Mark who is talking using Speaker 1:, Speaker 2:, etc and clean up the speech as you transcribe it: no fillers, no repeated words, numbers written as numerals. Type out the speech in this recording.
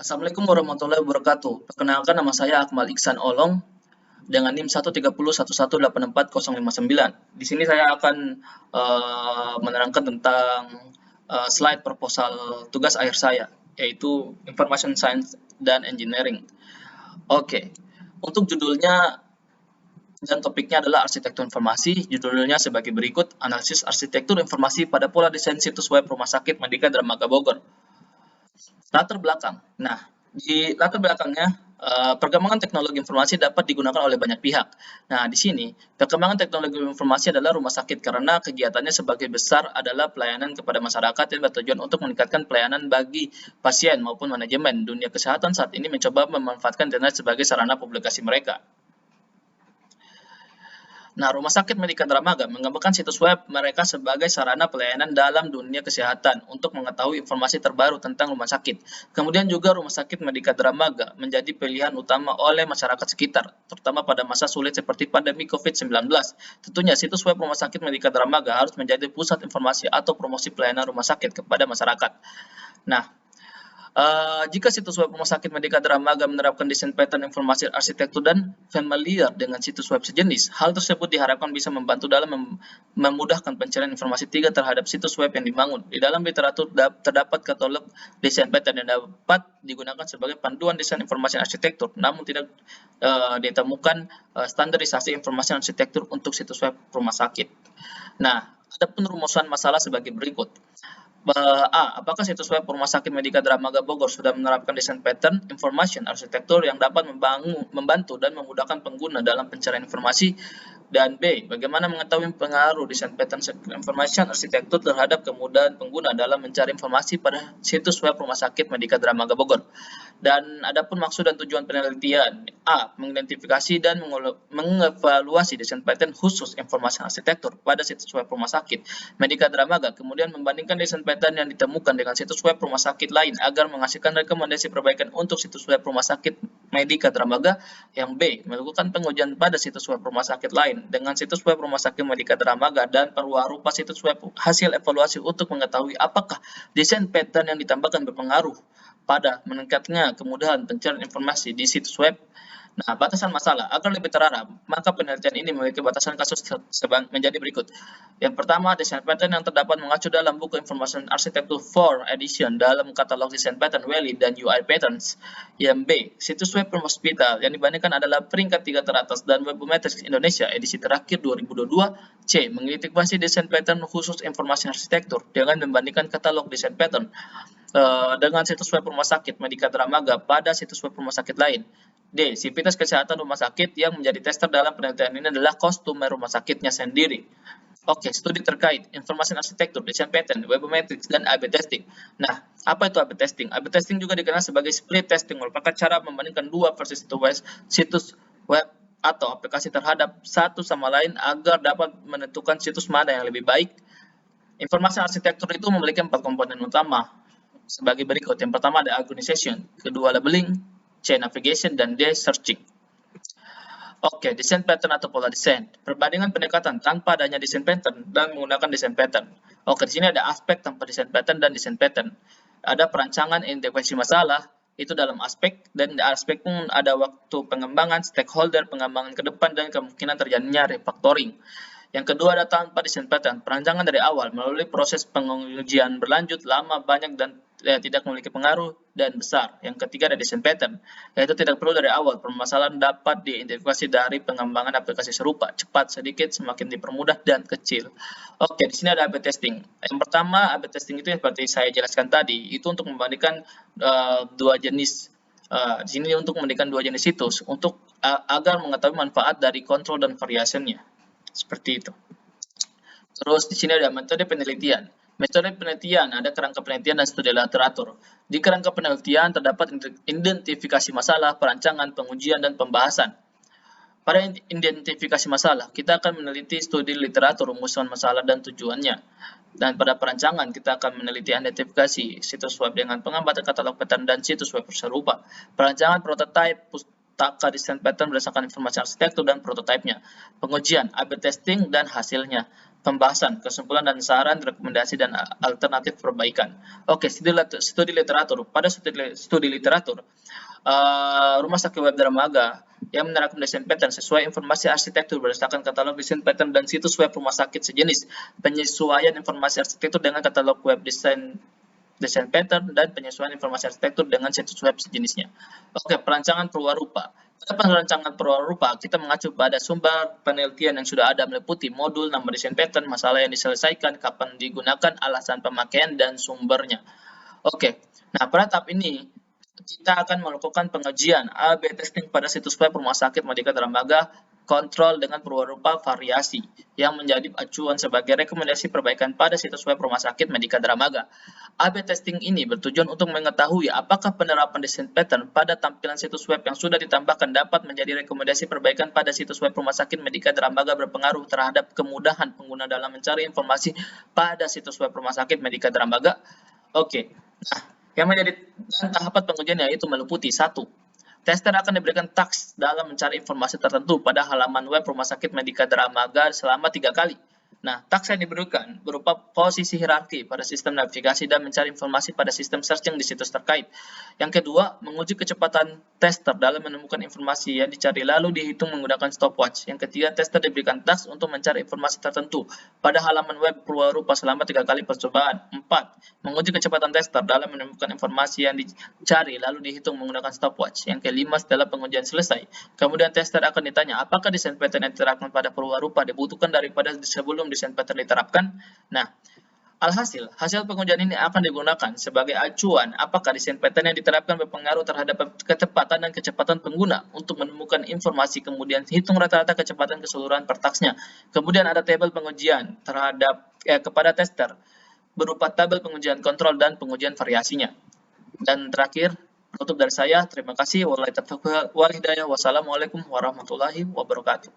Speaker 1: Assalamualaikum warahmatullahi wabarakatuh. Perkenalkan, nama saya Akmal Iksan Olong dengan NIM 13011840059. Di sini saya akan menerangkan tentang slide proposal tugas akhir saya, yaitu Information Science dan Engineering. Oke, untuk judulnya dan topiknya adalah arsitektur informasi. Judulnya sebagai berikut: analisis arsitektur informasi pada pola desain situs web Rumah Sakit Medika Dramaga Bogor. Latar belakang. Nah, di latar belakangnya, perkembangan teknologi informasi dapat digunakan oleh banyak pihak. Nah, di sini perkembangan teknologi informasi adalah rumah sakit karena kegiatannya sebagai besar adalah pelayanan kepada masyarakat yang bertujuan untuk meningkatkan pelayanan bagi pasien maupun manajemen. Dunia kesehatan saat ini mencoba memanfaatkan internet sebagai sarana publikasi mereka. Nah, Rumah Sakit Medika Dramaga mengembangkan situs web mereka sebagai sarana pelayanan dalam dunia kesehatan untuk mengetahui informasi terbaru tentang rumah sakit. Kemudian juga Rumah Sakit Medika Dramaga menjadi pilihan utama oleh masyarakat sekitar, terutama pada masa sulit seperti pandemi COVID-19. Tentunya situs web Rumah Sakit Medika Dramaga harus menjadi pusat informasi atau promosi pelayanan rumah sakit kepada masyarakat. Nah, jika situs web Rumah Sakit Medika Dramaga menerapkan desain pattern informasi arsitektur dan familiar dengan situs web sejenis, hal tersebut diharapkan bisa membantu dalam memudahkan pencarian informasi terhadap situs web yang dibangun. Di dalam literatur terdapat katalog desain pattern yang dapat digunakan sebagai panduan desain informasi arsitektur, namun tidak ditemukan standarisasi informasi arsitektur untuk situs web rumah sakit. Nah, ada penrumusan masalah sebagai berikut. Apakah situs web Rumah Sakit Medika Dramaga Bogor sudah menerapkan desain pattern information arsitektur yang dapat membantu dan memudahkan pengguna dalam pencarian informasi? Dan B, bagaimana mengetahui pengaruh desain pattern information arsitektur terhadap kemudahan pengguna dalam mencari informasi pada situs web Rumah Sakit Medika Dramaga Bogor? Dan adapun maksud dan tujuan penelitian: A, mengidentifikasi dan mengevaluasi desain pattern khusus informasi arsitektur pada situs web Rumah Sakit Medika Dramaga, kemudian membandingkan desain pattern yang ditemukan dengan situs web rumah sakit lain agar menghasilkan rekomendasi perbaikan untuk situs web rumah sakit Medika Dramaga. Yang B, melakukan pengujian pada situs web rumah sakit lain dengan situs web rumah sakit Medika Dramaga dan perwarupa situs web hasil evaluasi untuk mengetahui apakah desain pattern yang ditambahkan berpengaruh pada meningkatnya kemudahan pencarian informasi di situs web. Nah, batasan masalah. Agar lebih terarah, maka penelitian ini memiliki batasan kasus menjadi berikut. Yang pertama, desain pattern yang terdapat mengacu dalam buku Information Architecture 4 edition dalam katalog desain pattern Wely dan UI Patterns. Yang B, situs web hospital yang dibandingkan adalah peringkat 3 teratas dan Webometrics Indonesia edisi terakhir 2022. C, mengidentifikasi desain pattern khusus informasi arsitektur dengan membandingkan katalog desain pattern dengan situs web rumah sakit Medika Dramaga pada situs web rumah sakit lain. D, sivitas kesehatan rumah sakit yang menjadi tester dalam penelitian ini adalah customer rumah sakitnya sendiri. Oke, studi terkait informasi arsitektur, desain pattern, webometrics, dan A/B testing. Nah, apa itu A/B testing? A/B testing juga dikenal sebagai split testing, merupakan cara membandingkan dua versi situs web atau aplikasi terhadap satu sama lain agar dapat menentukan situs mana yang lebih baik. Informasi arsitektur itu memiliki 4 komponen utama sebagai berikut. Yang pertama ada organization, kedua labeling, C, navigation, dan D, searching. Oke, desain pattern atau pola desain. Perbandingan pendekatan tanpa adanya desain pattern dan menggunakan desain pattern. Oke, di sini ada aspek tanpa desain pattern dan desain pattern. Ada perancangan identifikasi masalah, itu dalam aspek, dan di aspek pun ada waktu pengembangan, stakeholder, pengembangan ke depan, dan kemungkinan terjadinya refactoring. Yang kedua ada tanpa desain pattern, perancangan dari awal melalui proses pengujian berlanjut lama, banyak, dan tidak memiliki pengaruh dan besar. Yang ketiga ada desain pattern, yaitu tidak perlu dari awal, permasalahan dapat diidentifikasi dari pengembangan aplikasi serupa, cepat, sedikit, semakin dipermudah, dan kecil. Oke, di sini ada A/B testing. Yang pertama, A/B testing itu seperti saya jelaskan tadi, itu untuk membandingkan dua jenis. Di sini untuk membandingkan dua jenis situs untuk agar mengetahui manfaat dari kontrol dan variasinya. Seperti itu. Terus di sini ada metode penelitian. Metode penelitian ada kerangka penelitian dan studi literatur. Di kerangka penelitian terdapat identifikasi masalah, perancangan, pengujian, dan pembahasan. Pada identifikasi masalah, kita akan meneliti studi literatur, rumusan masalah, dan tujuannya. Dan pada perancangan, kita akan meneliti identifikasi situs web dengan pengamatan katalog pattern dan situs web serupa. Perancangan prototype, pustaka desain pattern berdasarkan informasi arsitektur dan prototipenya. Pengujian, A/B testing, dan hasilnya. pembahasan, kesimpulan dan saran, rekomendasi dan alternatif perbaikan. Oke, studi literatur. Pada studi literatur, Rumah Sakit Web Dermaga yang menerapkan desain pattern sesuai informasi arsitektur berdasarkan katalog desain pattern dan situs web rumah sakit sejenis. Penyesuaian informasi arsitektur dengan katalog web desain pattern dan penyesuaian informasi arsitektur dengan situs web sejenisnya. Oke, perancangan perwarupa. Pada perancangan perwarupa, kita mengacu pada sumber penelitian yang sudah ada meliputi modul, nama desain pattern, masalah yang diselesaikan, kapan digunakan, alasan pemakaian, dan sumbernya. Oke, nah pada tahap ini kita akan melakukan pengujian A/B testing pada situs web Rumah Sakit Medika Dramaga, kontrol dengan perwarupa variasi yang menjadi acuan sebagai rekomendasi perbaikan pada situs web Rumah Sakit Medika Dramaga. A/B testing ini bertujuan untuk mengetahui apakah penerapan desain pattern pada tampilan situs web yang sudah ditambahkan dapat menjadi rekomendasi perbaikan pada situs web Rumah Sakit Medika Dramaga berpengaruh terhadap kemudahan pengguna dalam mencari informasi pada situs web Rumah Sakit Medika Dramaga. Oke, nah yang menjadi dan tahapan pengujian yaitu meliputi 1. Tester akan diberikan task dalam mencari informasi tertentu pada halaman web Rumah Sakit Medika Dramaga selama 3 kali. Nah, task yang diberikan berupa posisi hierarki pada sistem navigasi dan mencari informasi pada sistem searching di situs terkait. Yang kedua, menguji kecepatan tester dalam menemukan informasi yang dicari lalu dihitung menggunakan stopwatch. Yang ketiga, tester diberikan task untuk mencari informasi tertentu pada halaman web perwarupa selama 3 kali percobaan. 4. Menguji kecepatan tester dalam menemukan informasi yang dicari lalu dihitung menggunakan stopwatch. Yang kelima, setelah pengujian selesai, kemudian tester akan ditanya apakah desain pattern yang diterapkan pada perwarupa dibutuhkan daripada sebelum desain pattern diterapkan. Nah, alhasil, hasil pengujian ini akan digunakan sebagai acuan apakah desain pattern yang diterapkan berpengaruh terhadap ketepatan dan kecepatan pengguna untuk menemukan informasi, kemudian hitung rata-rata kecepatan keseluruhan per tasknya. Kemudian ada tabel pengujian terhadap kepada tester berupa tabel pengujian kontrol dan pengujian variasinya. Dan terakhir, penutup dari saya, terima kasih. Wassalamualaikum warahmatullahi wabarakatuh.